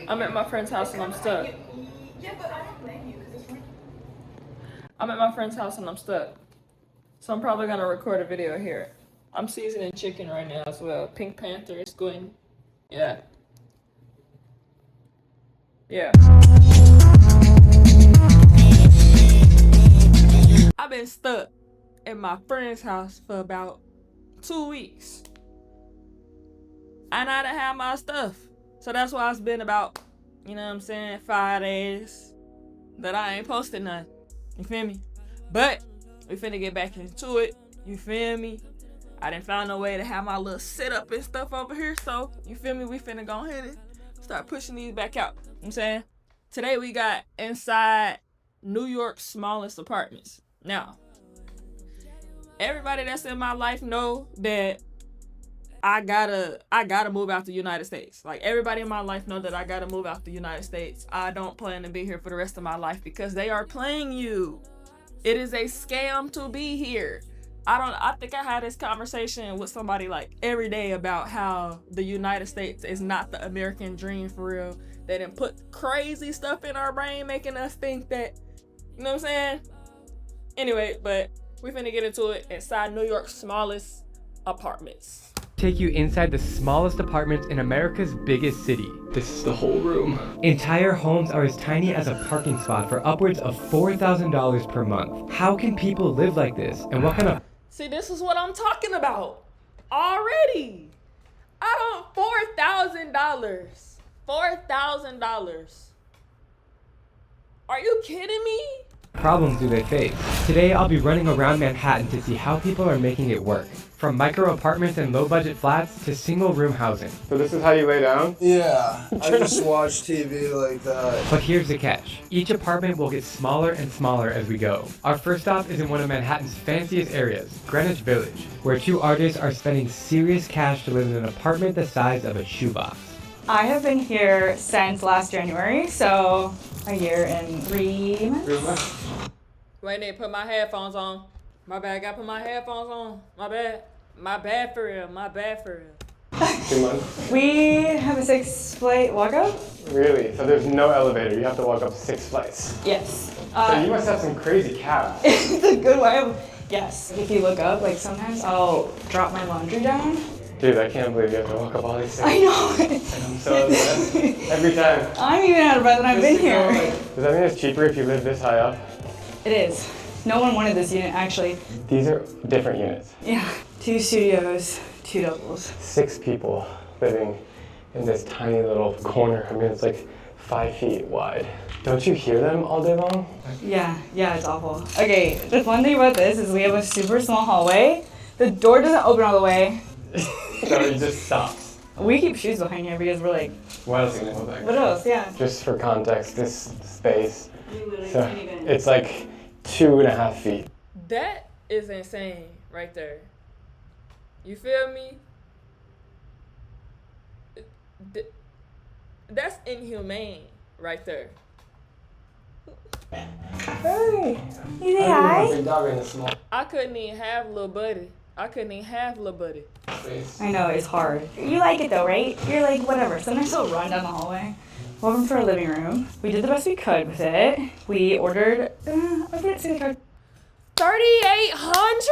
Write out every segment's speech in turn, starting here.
I'm at my friend's house and I'm stuck. Yeah, but I don't blame you because it's raining. I'm at my friend's house and I'm stuck. So I'm probably gonna record a video here. I'm seasoning chicken right now as well. Pink Panther is going. Yeah. Yeah. I've been stuck at my friend's house for about 2 weeks. And I didn't have my stuff. So that's why it's been about, 5 days that I ain't posted none. You feel me? But we finna get back into it. You feel me? I didn't find no way to have my little setup and stuff over here. So, you feel me? We finna go ahead and start pushing these back out. You know what I'm saying? Today we got inside New York's smallest apartments. Now, everybody that's in my life know that I gotta move out the United States. Like, everybody in my life know that I gotta move out the United States. I don't plan to be here for the rest of my life because they are playing you. It is a scam to be here. I think I had this conversation with somebody like every day about how the United States is not the American dream for real. They didn't put crazy stuff in our brain making us think that, you know what I'm saying? Anyway, but we finna get into it inside New York's smallest apartments. Take you inside the smallest apartments in America's biggest city. This is the whole room. Entire homes are as tiny as a parking spot for upwards of $4,000 per month. How can people live like this? And what kind of... See, this is what I'm talking about already. $4,000. $4,000. Are you kidding me? problems do they face? Today I'll be running around Manhattan to see how people are making it work. From micro apartments and low budget flats to single room housing. So this is how you lay down? Yeah, I just watch TV like that. But here's the catch. Each apartment will get smaller and smaller as we go. Our first stop is in one of Manhattan's fanciest areas, Greenwich Village, where two artists are spending serious cash to live in an apartment the size of a shoebox. I have been here since last January, so a year and 3 months. Wait, they put my headphones on. My bad, I gotta put my headphones on. My bad. My bad for real. My bad for real. 2 months? We have a 6-flight walk-up. Really? So there's no elevator. You have to walk up 6 flights. Yes. So you must have some crazy calves. It's a good way. Yes. If you look up, like sometimes I'll drop my laundry down. Dude, I can't believe you have to walk up all these things. I know. And I'm so upset. Every time. I'm even out of breath and I've been here. Does that mean it's cheaper if you live this high up? It is. No one wanted this unit, actually. These are different units. Yeah. 2 studios, 2 doubles. 6 people living in this tiny little corner. I mean, it's like 5 feet wide. Don't you hear them all day long? Yeah, it's awful. Okay, the fun thing about this is we have a super small hallway. The door doesn't open all the way. So it just stops. We keep shoes behind here because we're like, What else can I hold back? what else? Yeah. Just for context, this space, We literally so can't even. it's like 2.5 feet. That is insane right there. You feel me? That's inhumane right there. Hey, you say hi? Big dog in this small I couldn't even have little buddy. space. I know, it's hard. You like it though, right? You're like, whatever. Sometimes I'll run down the hallway. Welcome to our living room. We did the best we could with it. We ordered, I forget to say the card. 3,800?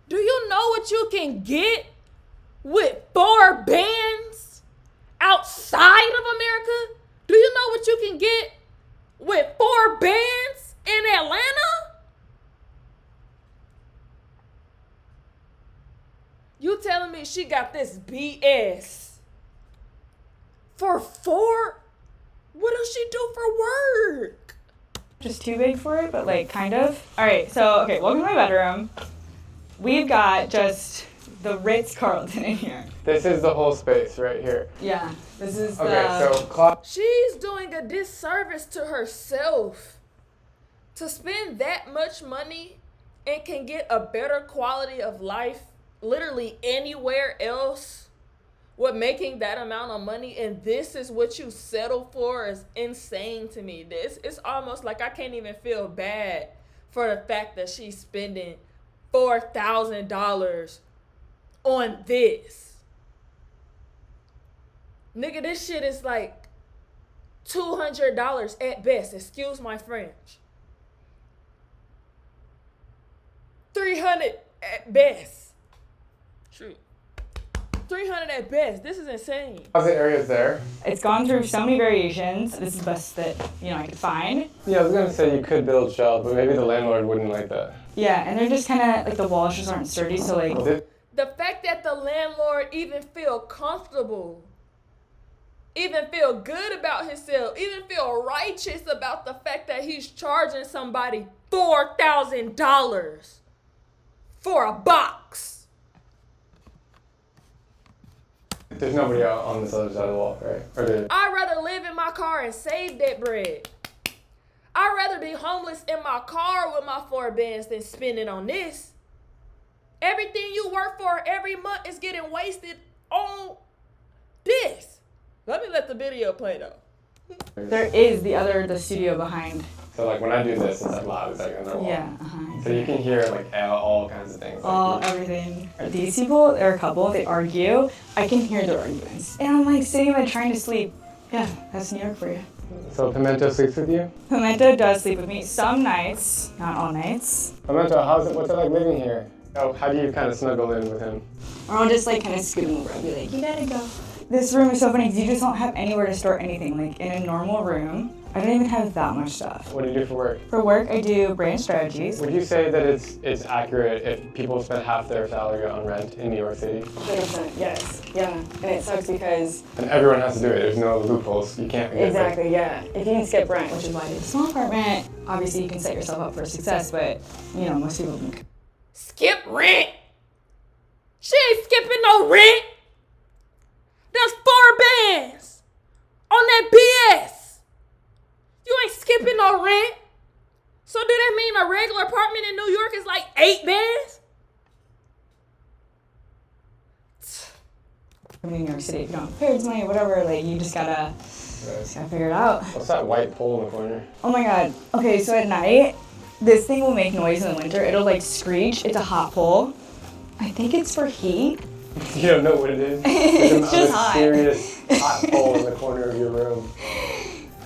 Do you know what you can get with 4 bands outside of America? Do you know what you can get with 4 bands in Atlanta? You telling me she got this BS for 4? What does she do for work? Just too big for it, but like kind of. All right, so, okay, welcome to my bedroom. We've got just the Ritz-Carlton in here. This is the whole space right here. Yeah, this is Okay, so clock. She's doing a disservice to herself to spend that much money and can get a better quality of life literally anywhere else with making that amount of money, and this is what you settle for is insane to me. It's almost like I can't even feel bad for the fact that she's spending $4,000 on this. Nigga, this shit is like $200 at best. Excuse my French. 300 at best. Shoot. 300 at best. This is insane. How's the areas there? It's gone through so many variations. This is the best that, I could find. Yeah, I was gonna say you could build shells, but maybe the landlord wouldn't like that. Yeah, and they're just kind of, like, the walls just aren't sturdy, so, like... The fact that the landlord even feel comfortable, even feel good about himself, even feel righteous about the fact that he's charging somebody $4,000 for a box. There's nobody out on this other side of the wall, right? Or there? I'd rather live in my car and save that bread. I'd rather be homeless in my car with my 4 bands than spend it on this. Everything you work for every month is getting wasted on this. Let me let the video play though. There is the studio behind. So like when I do this, it's like loud, it's like on their wall. Yeah, So you can hear like all kinds of things. Everything. These people, they're a couple, they argue. I can hear their arguments. And I'm like sitting there trying to sleep. Yeah, that's New York for you. So Pimento sleeps with you? Pimento does sleep with me some nights, not all nights. Pimento, what's it like living here? Oh, how do you kind of snuggle in with him? Or I'll just like kind of scoot him over and be like, you gotta go. This room is so funny because you just don't have anywhere to store anything. Like in a normal room, I don't even have that much stuff. What do you do for work? For work, I do brand strategies. Would you say that it's accurate if people spend half their salary on rent in New York City? 100%, yes. Yeah, and it sucks because... And everyone has to do it. There's no loopholes. You can't... Exactly, yeah. If you can skip rent, which is why I did a small apartment, obviously you can set yourself up for success, but, most people don't. Skip rent? She ain't skipping no rent. That's 4 bands on that BS. You ain't skipping no rent. So do that mean a regular apartment in New York is like 8 bands? I mean, New York City, if you don't have parents' money or whatever, like you just gotta figure it out. What's that white pole in the corner? Oh my god. Okay, so at night, this thing will make noise in the winter. It'll like screech. It's a hot pole. I think it's for heat. You don't know what it is? It's just hot. Serious hot pole in the corner of your room.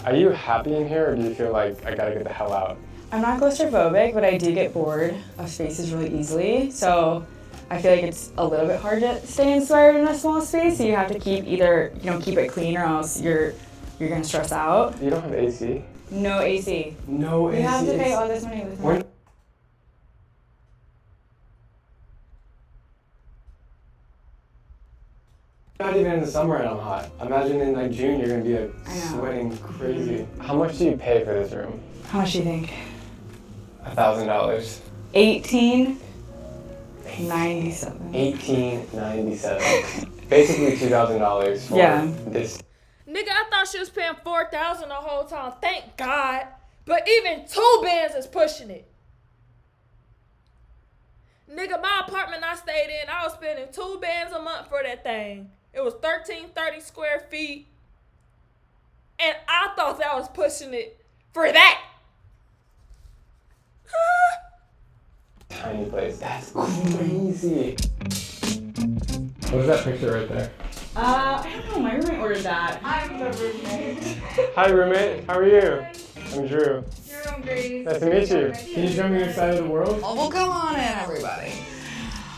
Are you happy in here, or do you feel like I gotta get the hell out? I'm not claustrophobic, but I do get bored of spaces really easily. So I feel like it's a little bit hard to stay inspired in a small space. So you have to keep keep it clean, or else you're gonna stress out. You don't have AC? No AC. No AC. You have to pay all this money with money. Not even in the summer and I'm hot. Imagine in like June you're gonna be sweating crazy. How much do you pay for this room? How much do you think? $1,000. $18.97. $18.97. Basically $2,000 for this. Nigga, I thought she was paying $4,000 the whole time. Thank God. But even 2 bands is pushing it. Nigga, my apartment I stayed in, I was spending 2 bands a month for that thing. It was 1,330 square feet. And I thought that was pushing it for that. Tiny place. That's crazy. What is that picture right there? I don't know. My roommate ordered that. I'm the roommate. Hi roommate, how are you? I'm Drew. You're Grace. Nice to meet you. Can you show me your side of the world? Oh, well, come on in, everybody.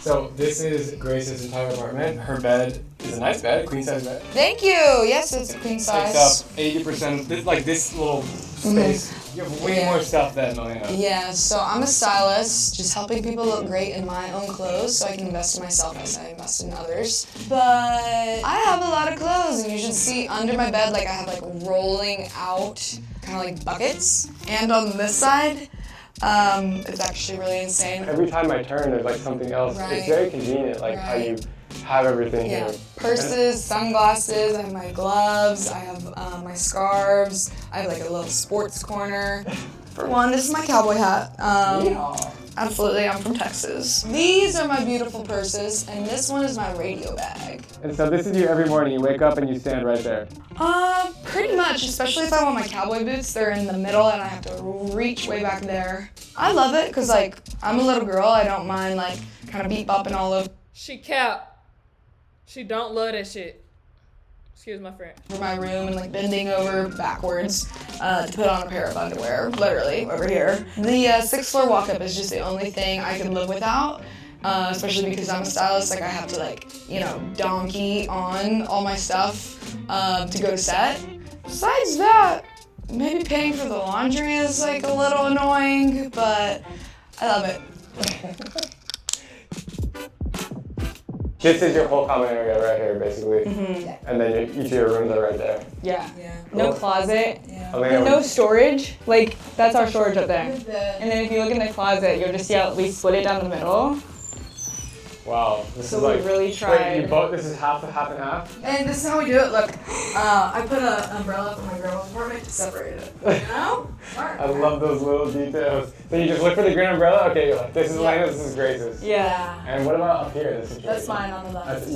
So this is Grace's entire apartment. Her bed is a nice bed, a queen size bed. Thank you. Yes, it's a queen size. Takes up 80% of this, like this little space. You have way more stuff than Elena. Yeah, so I'm a stylist, just helping people look great in my own clothes so I can invest in myself as I invest in others. But I have a lot of clothes, and you should see under my bed, like I have like rolling out kind of like buckets. And on this side, it's actually really insane. Every time I turn, there's like something else. Right. It's very convenient, like how you have everything here. Purses, sunglasses, I have my gloves, I have my scarves, I have like a little sports corner. For one, this is my cowboy hat. Absolutely, I'm from Texas. These are my beautiful purses, and this one is my radio bag. And so this is you every morning. You wake up and you stand right there. Pretty much, especially if I want my cowboy boots. They're in the middle, and I have to reach way back there. I love it, because, like, I'm a little girl. I don't mind, like, kind of beep-bopping all over She cap. She don't love that shit. Excuse my friend. my room and, like, bending over backwards to put on a pair of underwear, literally, over here. The 6th floor walk-up is just the only thing I can live without. Especially because I'm a stylist, like I have to donkey on all my stuff to go to set. Besides that, maybe paying for the laundry is like a little annoying, but I love it. This is your whole common area right here, basically. Mm-hmm. And then each of your rooms are right there. Yeah. Yeah. No closet. Elena, No storage. Like, that's our storage up there. And then if you look in the closet, you'll just see how we split it down the middle. wow, this So is we like. really Wait, tried. you both. This is half and half. And this is how we do it. Look, I put an umbrella from my girl's apartment to separate it. You know? I love those little details. So you just look for the green umbrella. Okay, you're like, this is Elena's, this is Grace's. Yeah. And what about up here? This is That's mine on the left.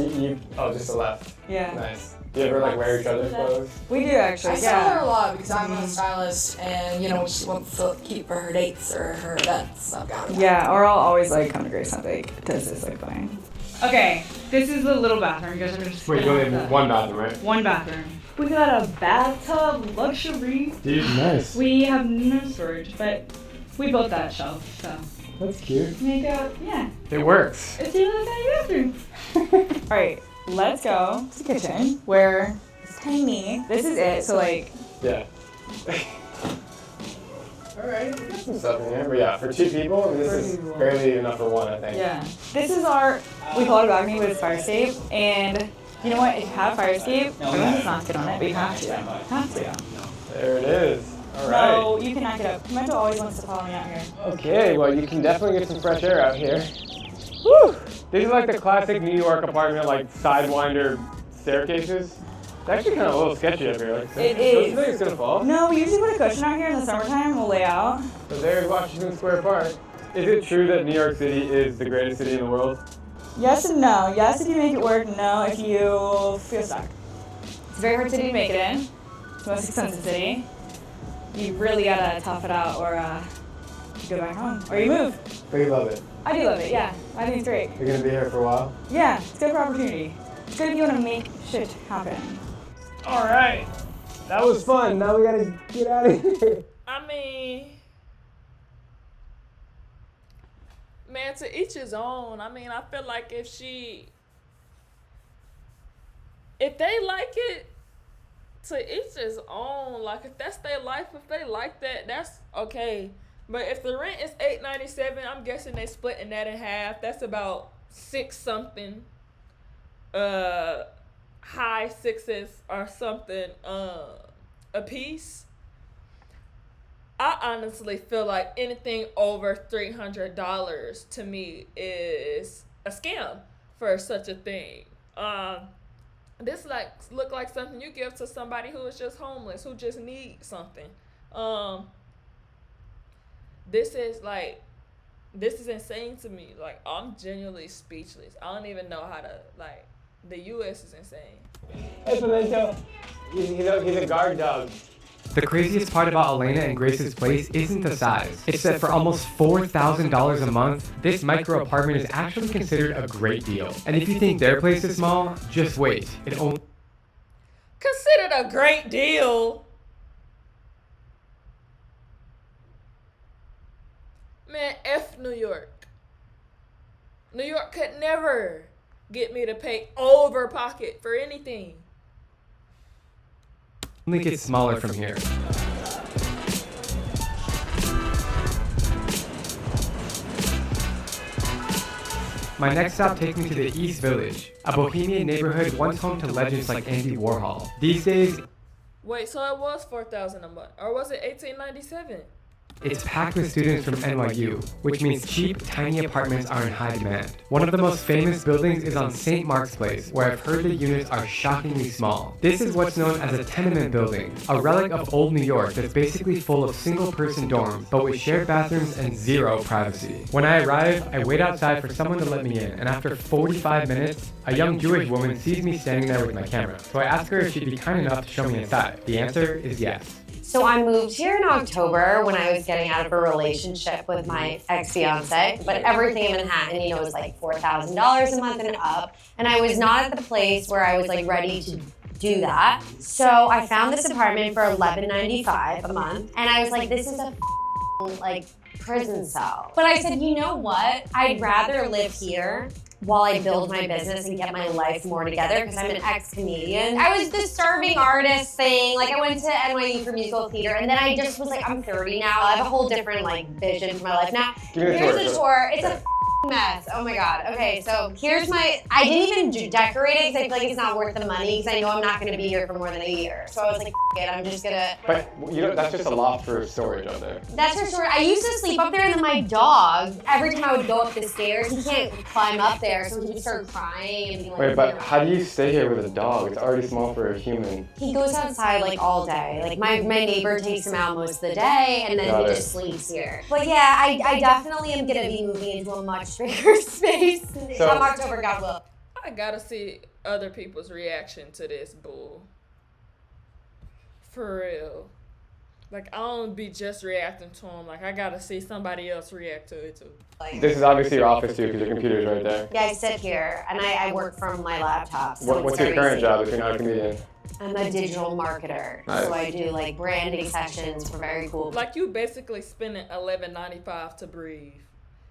Oh, just the left. Yeah. Nice. Do you ever like wear each other's clothes? We do actually, I sell her yeah. a lot because I'm a stylist, and you know what she wants to keep for her dates or her events. I've got it. Yeah, or I'll always like come to Grace and like, does this look fine? Okay, this is the little bathroom. You guys are just Wait, you only have one bathroom, right? One bathroom. We got a bathtub, luxury. Dude, nice. We have no storage, but we built that shelf, so. That's cute. Yeah. It works. It's even a tiny bathroom. Alright, let's go to the kitchen where it's tiny. This is it, so like, Yeah. Alright, we got some stuff in here. But yeah, for 2 people, I mean, this is barely enough for 1, I think. yeah. This is our, we call it a balcony, but it's fire escape. And you know what, if you have fire escape, everyone does not get on it, but you have to. Have to. There it is. Alright. No, you can knock it up. Pimento always wants to follow me out here. Okay, well, you can definitely get some fresh air out here. Woo! These are like the classic New York apartment, like sidewinder staircases. It's actually kind of a little sketchy up here. Like, It don't you is. think it's gonna fall? No, we usually put a cushion out here in the summertime. We'll lay out. So there's Washington Square Park. Is it true that New York City is the greatest city in the world? Yes and no. Yes if you make it work, no if you feel stuck. It's a very hard city to make it in. It's the most expensive city. You really gotta tough it out or you go back home. Or you move. But you love it. I do love it, yeah. I think it's great. You're gonna be here for a while? Yeah, it's good for opportunity. It's good if you wanna make shit happen. Alright. That was fun. Now we gotta get out of here. I mean, man, to each his own. I mean, I feel like if they like it, to each his own. Like, if that's their life, if they like that, that's okay. But if the rent is $897, I'm guessing they splitting that in half. That's about 6 something. High 6s or something a piece. I honestly feel like anything over $300 to me is a scam for such a thing. This look like something you give to somebody who is just homeless, who just needs something. This is insane to me. Like, I'm genuinely speechless. I don't even know how to, like, the U.S. is insane. Hey, Pimento. He's a guard dog. The craziest part about Elena and Grace's place isn't the size. It's that for almost $4,000 a month, this micro apartment is actually considered a great deal. And if you think their place is small, just wait. It only Considered a great deal. Man, F New York. New York could never get me to pay over pocket for anything. gets smaller from here. My next stop takes me to the East Village, a bohemian neighborhood once home to legends like Andy Warhol. These days, Wait, so it was $4,000 a month, or was it $1,897? It's packed with students from NYU, which means cheap, tiny apartments are in high demand. One of the most famous buildings is on St. Mark's Place, where I've heard the units are shockingly small. This is what's known as a tenement building, a relic of old New York that's basically full of single-person dorms, but with shared bathrooms and zero privacy. When I arrive, I wait outside for someone to let me in, and after 45 minutes, a young Jewish woman sees me standing there with my camera. So I ask her if she'd be kind enough to show me inside. The answer is yes. So I moved here in October when I was getting out of a relationship with my ex-fiance, but everything in Manhattan, you know, was like $4,000 a month and up, and I was not at the place where I was like ready to do that. So I found this apartment for $11.95 a month, and I was like, this is a like prison cell. But I said, you know what? I'd rather live here while I build my business and get my life more together, because I'm an ex-comedian. I was the starving artist thing. Like, I went to NYU for musical theater, and then I just was like, I'm 30 now. I have a whole different like vision for my life now. Here's the tour. It's a mess. Oh my God. Okay, so here's my, I didn't even decorate it because I feel like it's not worth the money, because I know I'm not going to be here for more than a year. So I was like, it, I'm just gonna. But you know, that's just a loft for storage up there. That's for storage. I used to sleep up there, and then my dog, every time I would go up the stairs, he can't climb up there, so he would start crying and be like, wait, but how do you stay here with a dog? It's already small for a human. He goes outside like all day. Like my neighbor takes him out most of the day, and then he just sleeps here. But yeah, I definitely am gonna be moving into a much bigger space come October, God will. I gotta see other people's reaction to this bull. For real. Like, I don't be just reacting to him. Like, I gotta see somebody else react to it too. This is obviously your office too, because your computer's right there. Yeah, I sit here, and I work from my laptop. So What's your current job if you're not a comedian? I'm a digital marketer, so I do like branding sessions for very cool. Like, you basically spending $11.95 to breathe.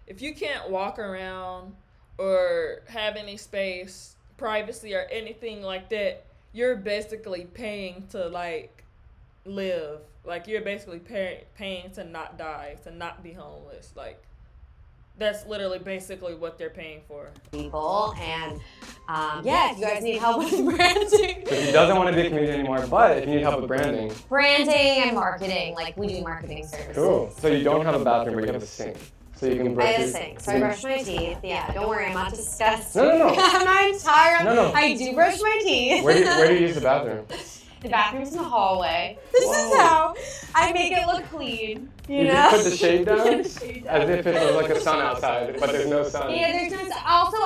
If you can't walk around or have any space, privacy, or anything like that, you're basically paying to like live. Like, you're basically paying to not die, to not be homeless. Like, that's literally basically what they're paying for. People, and yeah, if you guys need help with branding. So he doesn't want to be a comedian anymore, but if you need help with branding. Branding and marketing, like we do marketing services. Cool. So you don't have a bathroom, but you have a sink. So you can brush I have a sink, so I brush my teeth. Yeah, don't worry, I'm not disgusting. No. I'm not entire. No. I do brush my teeth. Where do you use the bathroom? The bathroom's in the hallway. This is how I make it look clean. You know? Just put the shade down? As if it was like the sun outside, but there's no sun. Yeah, there's no sun. Also,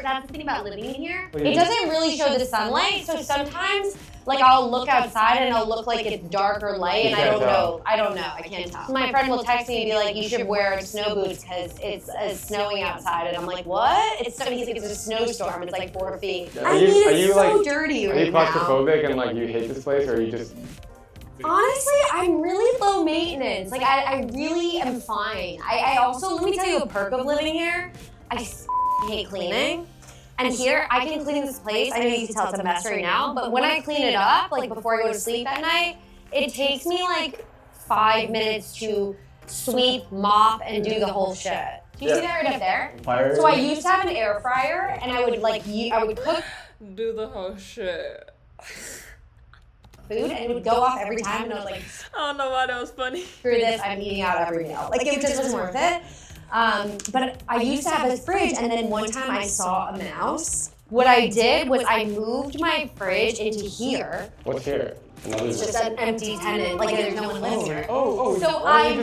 that's the thing about living in here. It doesn't really show the sunlight, so sometimes, like, I'll look outside and it'll look like it's dark or light, and I don't know. I can't tell. My friend will text me and be like, you should wear snow boots because it's snowing outside, and I'm like, what? It's a snowstorm. It's like 4 feet. It's so dirty right now. Are you claustrophobic and like you hate this place, or are you just... Honestly, I'm really low maintenance. Like, I really am fine. I also, let me tell you a perk of living here. I hate cleaning. And here, I can clean this place. I know you can tell it's a mess right now, but when I clean it up, like before I go to sleep at night, it takes me like 5 minutes to sweep, mop, and do the whole shit. Do you see that right up there? Fire. So I used to have an air fryer, and I would cook. Do the whole shit. Food, and it would go off every time, and I was like, I don't know why that was funny. Screw this, I'm eating out every meal. Like, it just wasn't worth it. But I used to have this fridge, and then one time I saw a mouse. What I did was I moved my fridge into here. What's here? It's just an empty tenant, like there's no one lives here. So I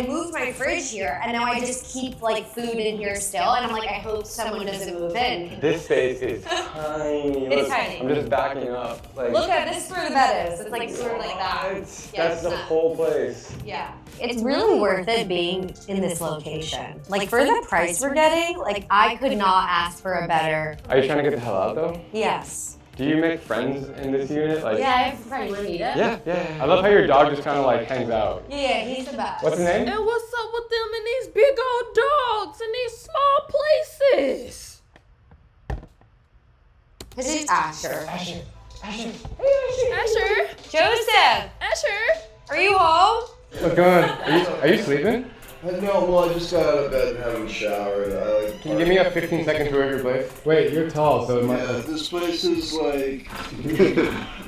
moved my fridge here, and now I just keep like food in here still, and I'm like, I hope someone doesn't move in. This space is tiny. It's tiny. I'm just backing up. Like, look at this is where the bed is. It's like sort of like that. That's the whole place. Yeah. It's really worth it being in this location. Like, for the price we're getting, like, I could not ask for a better. Are you trying to get the hell out though? Yes. Do you make friends in this unit? Like, yeah, I have a friend. You want to meet him? Yeah. I love how your dog just kind of like hangs out. Yeah, he's the best. What's his name? And what's up with them and these big old dogs in these small places? His name's Asher. Asher. Joseph. Asher. Are you home? What's going on? Are you sleeping? No, well, I just got out of bed and having a shower. Can you give me a 15-second tour of your place? Wait, you're tall, so it might... Yeah, this place is like...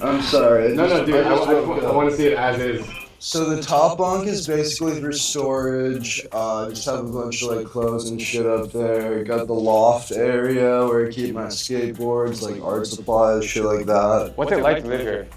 I'm sorry. No, dude, I want to see it as is. So the top bunk is basically for storage. Just have a bunch of like clothes and shit up there. Got the loft area where I keep my skateboards, like art supplies, shit like that. What's it like to live here?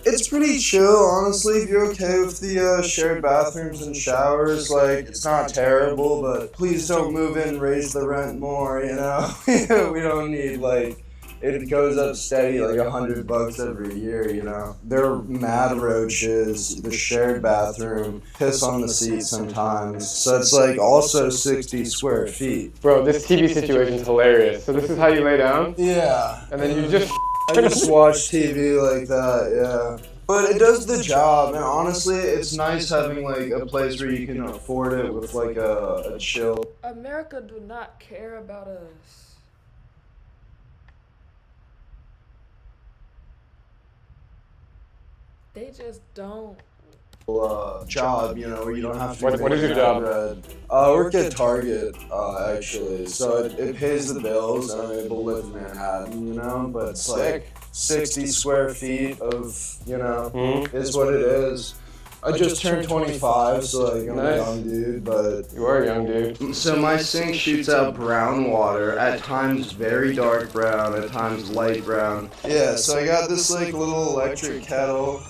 It's pretty chill, honestly. If you're okay with the shared bathrooms and showers, like, it's not terrible, but please don't move in and raise the rent more, you know? We don't need, like, it goes up steady, like $100 every year, you know? There are mad roaches, the shared bathroom, piss on the seat sometimes. So it's, like, also 60 square feet. Bro, this TV situation is hilarious. So this is how you lay down? Yeah. And then you just... I just watch TV like that, yeah. But it does the job, and honestly, it's nice having like a place where you can afford it with like a chill. America do not care about us. They just don't. Job, you know, where you don't have to. What is your job? I work at Target, actually. So it pays the bills, and I'm able to live in Manhattan, you know. But it's like 60 square feet of, you know, is what it is. I just turned 25, so like I'm a young dude, but you are a young dude. So my sink shoots out brown water, at times very dark brown, at times light brown. Yeah, so I got this like little electric kettle.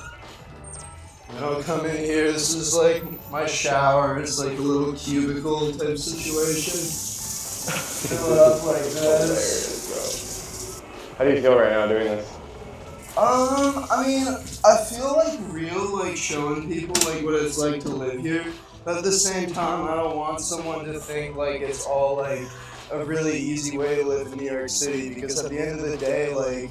I'll come in here, this is like my shower, it's like a little cubicle type situation. Fill it up like this. How do you feel right now doing this? I mean, I feel like real, like showing people like what it's like to live here. But at the same time, I don't want someone to think like it's all like a really easy way to live in New York City, because at the end of the day, like,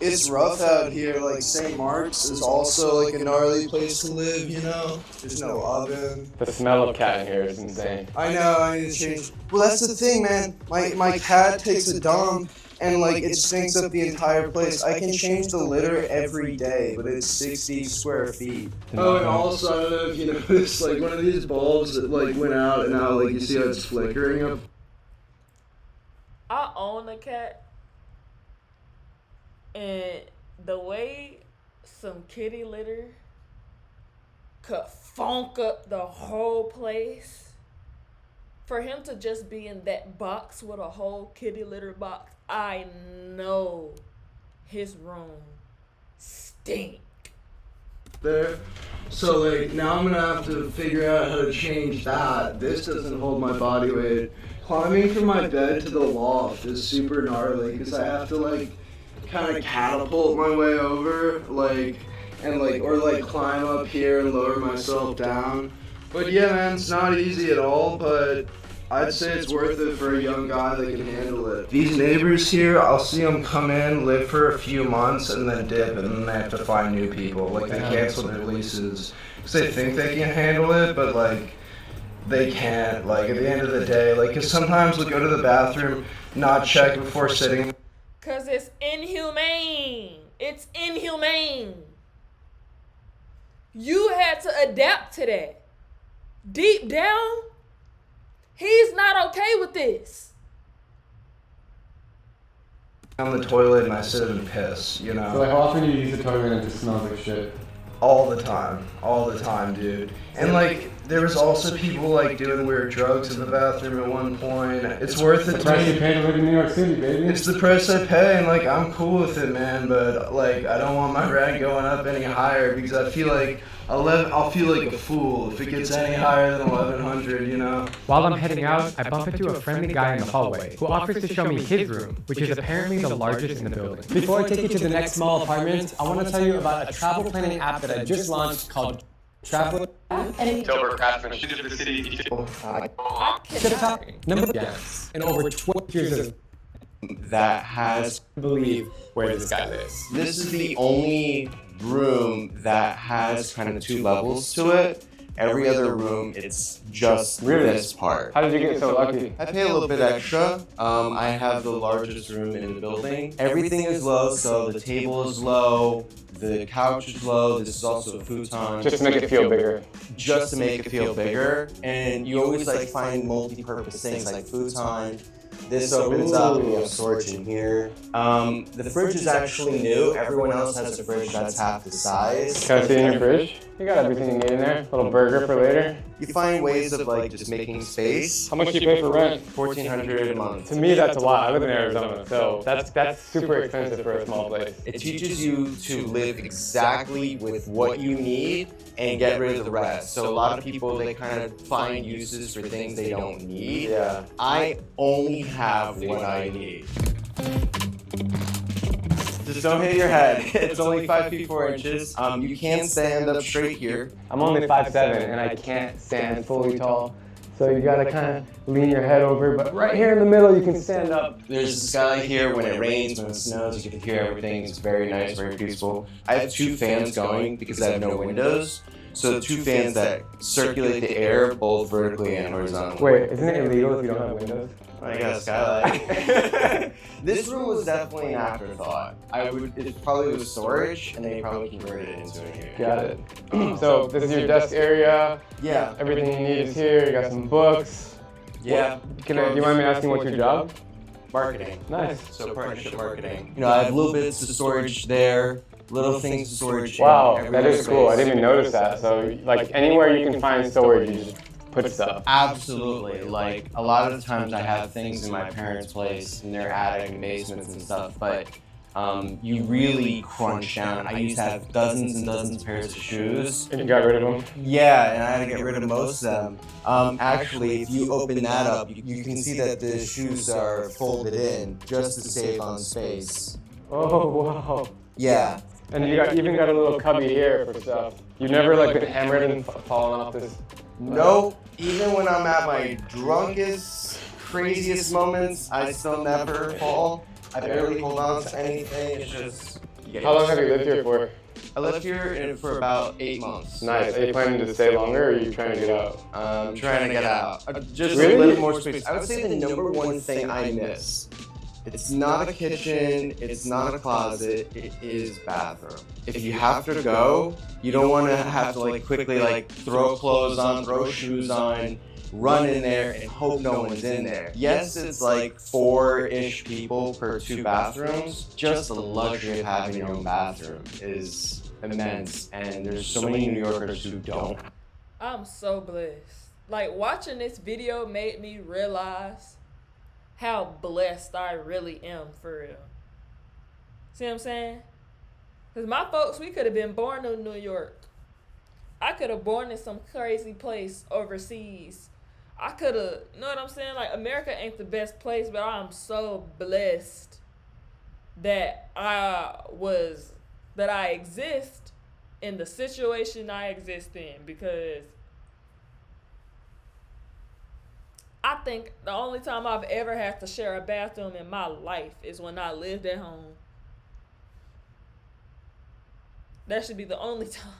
it's rough out here. Like St. Mark's is also like a gnarly place to live, you know? There's no oven. The smell of cat in here is insane. I know, I need to change. Well, that's the thing, man. My cat takes a dump and like it stinks up the entire place. I can change the litter every day, but it's 60 square feet. Oh, and also, I don't know if you noticed, like one of these bulbs that like went out and now like you see how it's flickering up. I own a cat. And the way some kitty litter could funk up the whole place, for him to just be in that box with a whole kitty litter box, I know his room stink. There. So like now I'm gonna have to figure out how to change that. This doesn't hold my body weight. Climbing from my bed to the loft is super gnarly because I have to like kind of catapult my way over, like, and like, or like climb up here and lower myself down. But yeah, man, it's not easy at all, but I'd say it's worth it for a young guy that can handle it. These neighbors here, I'll see them come in, live for a few months, and then dip, and then they have to find new people. Like, they cancel their leases because they think they can handle it, but like, they can't. Like, at the end of the day, like, because sometimes we'll go to the bathroom, not check before sitting. Because it's inhumane. It's inhumane. You had to adapt to that. Deep down, he's not okay with this. On the toilet and I sit and piss, you know? So like, how often do you use the toilet and it just smells like shit? All the time, dude. And like, there was also people like doing weird drugs in the bathroom at one point. It's worth it the price to me. you pay to live in New York City, baby. It's the price I pay, and like, I'm cool with it, man. But like, I don't want my rent going up any higher because I feel like I'll feel like a fool if it gets any higher than 1,100, you know? While I'm heading out, I bump into a friendly guy in the hallway who offers to show me his room, which is apparently the largest in the building. Before I take you to the next small apartment, I want to tell you about a travel planning app that I just launched called Travel. Silver craftsmanship of the city. To the top, number guests, and over 20 years of that has believe where this guy lives. This is the only room that has kind of two levels to it. Every other room, it's just this part. How did you get so lucky? I pay a little bit extra. I have the largest room in the building. Everything is low, so the table is low, the couch is low, this is also a futon. Just to make it feel bigger. Just to make it feel bigger. And you always like find multi-purpose things like futon. This opens up and you have storage in here. The fridge is actually new. Everyone else has a fridge that's half the size. Can I see in your fridge? You got everything you need in there. Little burger for later. You find ways of like just making space. How much do you pay for rent? $1,400 a month. To me, that's a lot. I live in Arizona, so that's super expensive for a small place. It teaches you to live exactly with what you need and get rid of the rest. So a lot of people, they kind of find uses for things they don't need. Yeah. I only have what I need. Just don't hit your head. It's only 5 feet 4 inches. You can stand up straight here. I'm only 5'7", and I can't stand fully tall. So you gotta kind of lean your head over, but right here in the middle you can stand up. There's a sky here. When it rains, when it snows, you can hear everything. It's very nice, very peaceful. I have 2 fans going because I have no windows. So 2 fans that circulate the air both vertically and horizontally. Wait, isn't it illegal if you don't have windows? I got a skylight. This room was definitely an afterthought. It probably was storage, and they probably converted it into an area. Got it. So this is your desk area. Yeah. Everything you need is here. You got some books. Yeah. Do you mind me asking what's your job? Marketing. Nice. So partnership marketing. You know, I have little bits of storage there, little things of storage. Wow, in that is every cool. I space. didn't even notice that. So like anywhere you can find storage, you just put stuff. Absolutely. Like a lot of the times I have things in my parents' place in their attic and basements and stuff, but you really crunch down. I used to have dozens and dozens of pairs of shoes. And you got rid of them? Yeah, and I had to get rid of most of them. Actually, if you open that up, you can see that the shoes are folded in just to save on space. Oh, wow. Yeah. And you even got a little cubby here for stuff. You've never like been hammered and fallen off this? Nope. Even when I'm at my drunkest, craziest moments, I still never fall. I barely hold on to anything. It's just. How long have you lived here for? I lived here for about 8 months. Nice. Are you planning to stay longer, or are you trying to get out? I'm trying to get out. Just Really? a little more space. I would say the number one thing I miss. It's not a kitchen, it's not a closet, it is bathroom. If you have to go, you don't want to have to like quickly like throw clothes on, throw shoes on, run in there and hope no one's in there. Yes, it's like 4-ish people per 2 bathrooms. Just the luxury of having your own bathroom is immense, and there's so many New Yorkers who don't. I'm so blessed. Like, watching this video made me realize how blessed I really am, for real. See what I'm saying? Because my folks, we could have been born in New York. I could have born in some crazy place overseas. I could have, you know what I'm saying? Like, America ain't the best place, but I'm so blessed that I exist in the situation I exist in, because I think the only time I've ever had to share a bathroom in my life is when I lived at home. That should be the only time.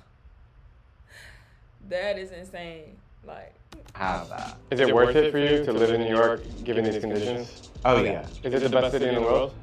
That is insane. Like, Have that. Is it worth it for you to live in New York given these conditions? Oh yeah. Is it the best city in the world?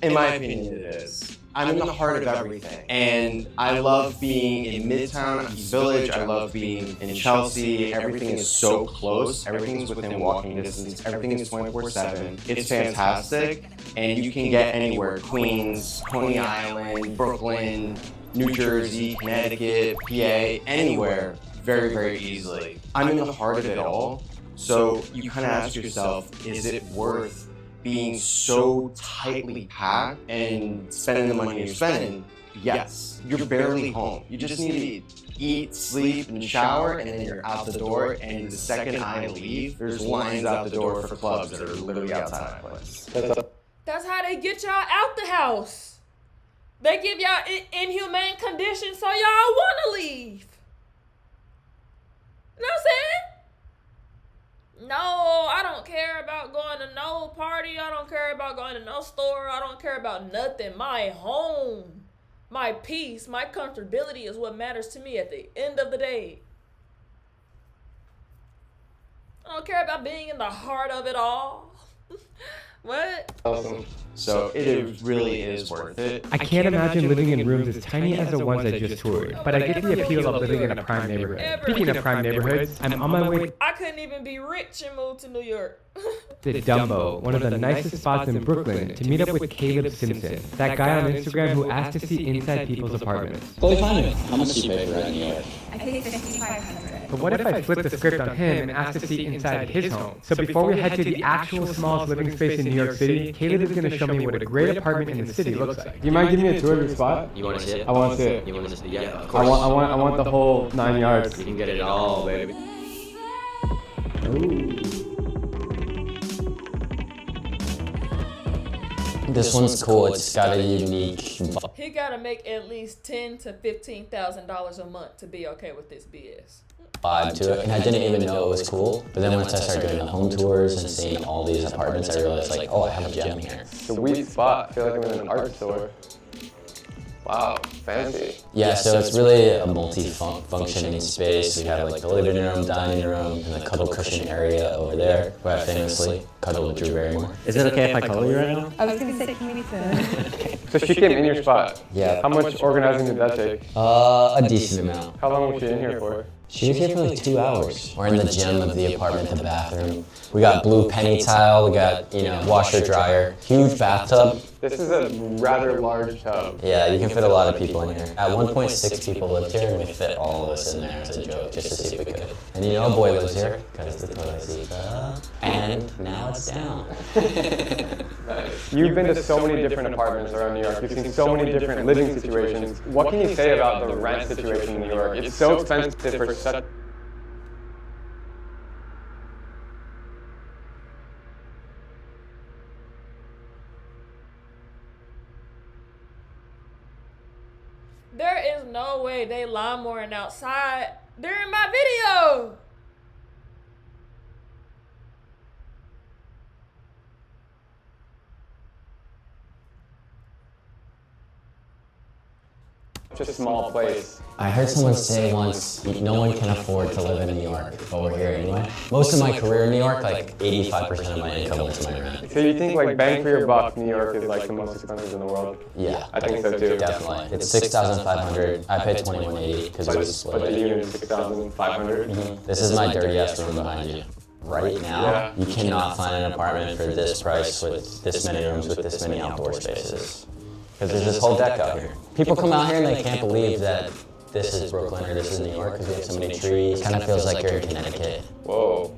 In my opinion, it is. I'm in the heart of everything. And I love being in Midtown, East Village. I love being in Chelsea. Everything is so close. Everything's within walking distance. Everything is 24/7. It's fantastic. And you can get anywhere. Queens, Coney Island, Brooklyn, New Jersey, Connecticut, PA, anywhere very, very easily. I'm in the heart of it all. So you kind of ask yourself, is it worth being so tightly packed and spending the money you're spending? Yes. You're barely home. You just need to eat, sleep, and shower, and then you're out the door, and the second I leave, there's lines out the door for clubs that are literally outside my place. that's how they get y'all out the house. They give y'all inhumane conditions so y'all want to leave. You know what I'm saying? No, I don't care about going to no party. I don't care about going to no store. I don't care about nothing. My home, my peace, my comfortability is what matters to me at the end of the day. I don't care about being in the heart of it all. What? Awesome. So it really is worth it. I can't imagine living in rooms as tiny as the ones I just toured, but I get the appeal of living in a prime neighborhood. Speaking of prime neighborhoods, I'm on my way. I couldn't even be rich and move to New York. The Dumbo, one of the nicest spots in Brooklyn, to meet up with Caleb Simpson, that guy on Instagram who asked to see inside people's apartments. Totally fine with it. How much do you pay for rent in New York? I paid $5,500. But what if I flip the script on him and ask to see inside his home? So before we head to the actual smallest living space in New York City, Caleb is going to show me what a great apartment in the city looks like. Do you mind giving me a tour of your spot? You want to see it? I want to see it. You want to see it? Yeah, of I course. want the whole 9 yards. You can get it all, baby. This one's cool. It's got a unique He gotta make at least $10,000 to $15,000 a month to be okay with this BS. vibe to it, and I didn't even know it was cool. But then once I started doing the home tours and seeing all these apartments, I realized like, oh, I have a gem here. It's a sweet spot. I feel like I'm in an art store. Wow, fancy. Yeah, so it's really a multi-functioning space. We have like the living room, dining room, and the cuddle cushion area over there, where I famously cuddle with Drew Barrymore. Is it okay if I cuddle you right now? I was gonna say, can we So she came in your spot. Yeah. How much organizing did that take? A decent amount. How long was she in here for? She was here for like 2 hours. We're in the gym of the apartment, the bathroom. We got blue penny tile, we got, washer, dryer, huge bathtub. This is a rather large tub. Yeah, you can fit a lot of people in here. At 1.6 people lived here, and we fit all of us in there as a joke, just to see if we could. And a boy lives here, because the toilet seat's up, and now it's down. You've been to so many different apartments around New York. You've seen so many different living situations. What can you say about the rent situation in New York? It's so expensive for such... There is no way they lawnmowing outside during my video. Just a small place. I heard someone say once, no one can afford to live in New York, but we're here anyway. Most of my career in New York, like 85% of my income went to my rent. So you think like bang for your buck, New York is like the most expensive in the world? Yeah. I think so too. Definitely. It's $6,500. I paid $2,180 because it was split. But the unit is $6,500. This is my dirty ass room behind you. Right now, you cannot find an apartment for this price with this many rooms with this many outdoor spaces. Because there's this whole deck out here. People come out here and they can't believe that this is Brooklyn or this is New York because we have so many trees. Kind of feels like you're in Connecticut. Whoa.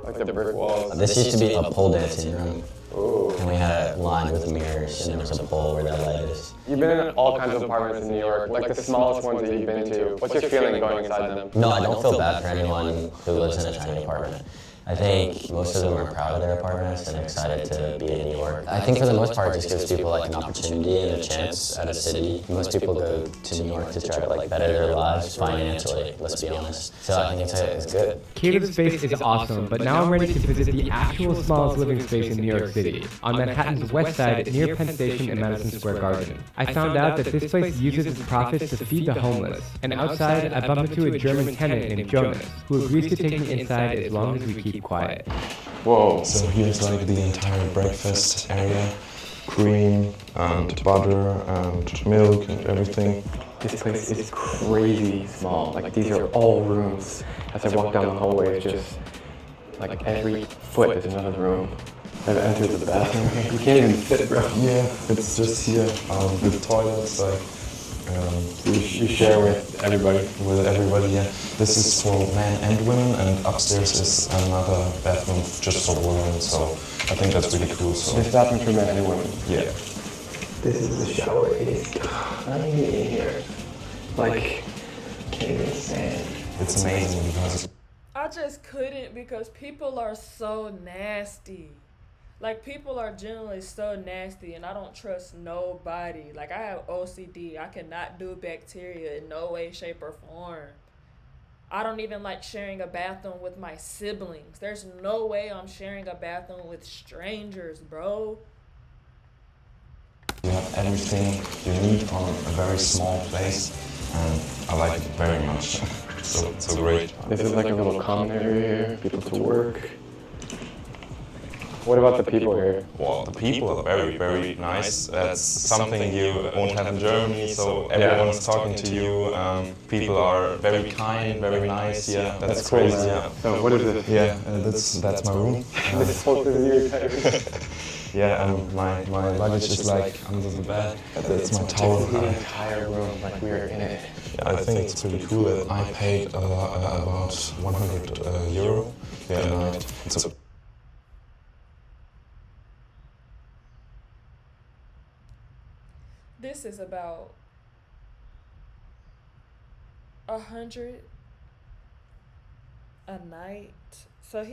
Like the brick walls. This used to be a pole dancing room. Ooh. And we had it lined with mirrors and there was a pole where that light is. You've been in all kinds of apartments in New York, like the smallest ones that you've been to. What's your feeling going inside them? No, I don't feel bad for anyone who lives in a tiny apartment. I think most of them are proud of their apartments and excited to be in New York. I think for the most part it just gives people like an opportunity and a chance at a city. Most people go to New York to try to like better their lives financially, let's be honest. So I think it's good. Caleb's space is awesome, but now I'm ready to visit the actual smallest living space in New York City, on Manhattan's west side near Penn Station and Madison Square Garden. I found out that this place uses its profits to feed the homeless, and outside I bumped into a German tenant named Jonas, who agrees to take me inside as long as we keep quiet. Whoa. So here's like the entire breakfast area, cream and butter and milk and everything. This place is crazy small. Like these are all rooms. As I walk down the hallway, it's just like every foot is another room. I've entered the bathroom. You can't even fit, bro. Yeah, it's just here. The toilets, like You share with everybody. with everybody. Yeah, this is for men and women, and upstairs is another bathroom just for women. So I think that's really cool. So This bathroom for men and women. yeah. This is the shower. It is tiny in here. Like, can't even stand. It's amazing because I just couldn't because people are so nasty. Like, people are generally so nasty, and I don't trust nobody. Like, I have OCD. I cannot do bacteria in no way, shape, or form. I don't even like sharing a bathroom with my siblings. There's no way I'm sharing a bathroom with strangers, bro. you have everything you need on a very small place, and I like it very much. So great. This is like a little common area here. People to work. What about the people here? Well, the people are very, very nice. That's something you won't have in Germany, so everyone's talking to you. People are very kind, very nice. Yeah, that's cool, crazy. man. Yeah. So what is it? Yeah, that's my room. This whole thing here. Yeah, and my luggage is like under the bed. That's my towel. The entire room, like we are in it. Yeah, I think it's pretty cool. I paid about 100 euro a night. It's a This is about 100 a night. So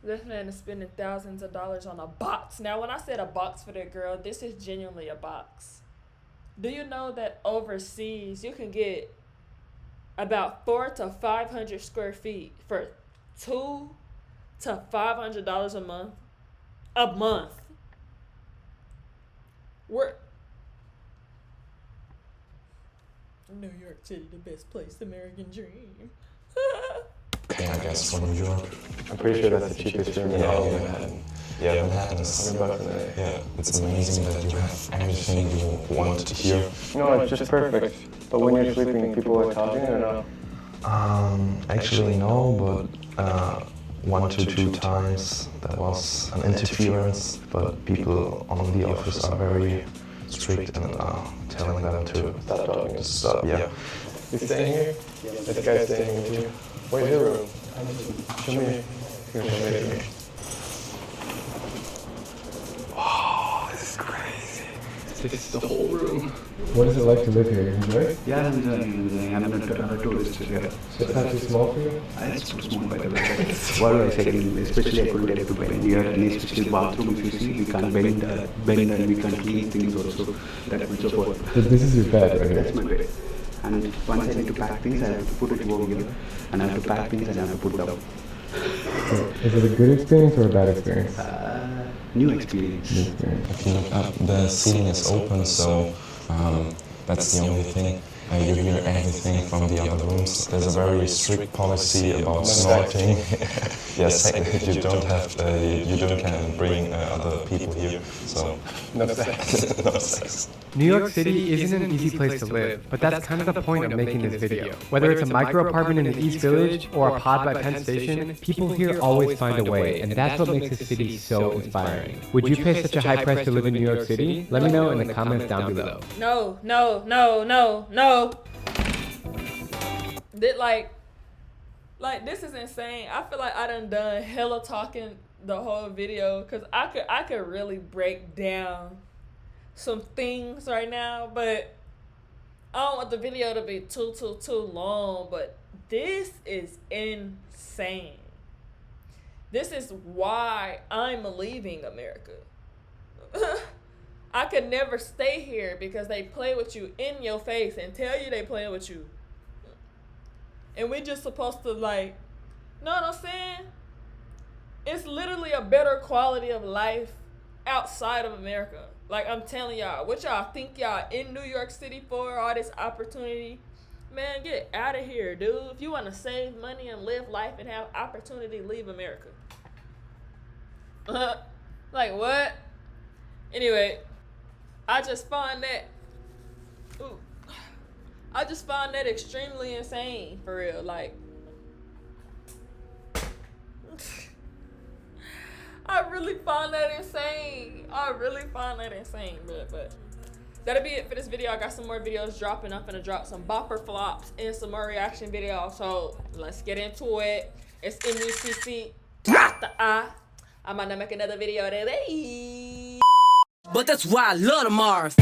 this man is spending thousands of dollars on a box. Now, when I said a box for that girl, this is genuinely a box. Do you know that overseas you can get about 400 to 500 square feet for $200 to $500 a month? A month. We're New York City, the best place, American dream. okay, I guess, for New York. I'm pretty sure that's the cheapest room in all of Manhattan. Yeah, Manhattan is, $100 a night. yeah, it's amazing that you have everything you want to hear. No, it's just perfect. But when you're sleeping, people are talking or no? Actually no, but 1 to 2 times there was an interference, but people on the office are very strict and telling them to Stop talking. stop. Yeah. You staying here? This guy's staying here with you. Where's your room? Show me. Here, show me. Oh, this is crazy. This is the whole room. What is it like to live here? You enjoy it? Yeah, I'm enjoying. I'm not a tourist here. So it's not too small for you? It's too small by the way. What do I say? Especially I couldn't able to bend. Here, any special bathroom, if you see, we can't bend and we can't clean things also. That much of what. So this is your bed right here? That's my bed. And once I need to pack things, I have to put it over here. And I have to pack things and I have to put down. So is it a good experience or a bad experience? New experience. New experience. If you look up, the ceiling is open, so that's the only thing. You hear everything from the other rooms. There's a very strict policy about snorting. Yes, you don't have, you don't can bring other people here. So No sex. no sex. New York City isn't an easy place to live, but that's kind of the point of making this video. Whether it's a micro apartment in the East Village or a pod by Penn Station, people here always find a way, and that's what makes this city so inspiring. Would you pay such a high price to live in New York City? Let me know in the comments down below. No. Like this is insane. I feel like I done hella talking the whole video because I could really break down some things right now, but I don't want the video to be too long. But this is insane. This is why I'm leaving America. I could never stay here because they play with you in your face and tell you they playing with you. And we just supposed to like, know what I'm saying? It's literally a better quality of life outside of America. Like I'm telling y'all, what y'all think y'all in New York City for, all this opportunity? Man, get out of here, dude. If you want to save money and live life and have opportunity, leave America. Like what? Anyway, I just find that extremely insane, for real. Like, I really find that insane. But that'll be it for this video. I got some more videos dropping. I'm finna drop some bopper flops and some more reaction videos. So let's get into it. It's MUCC. I might not make another video today. But that's why I love the Mars.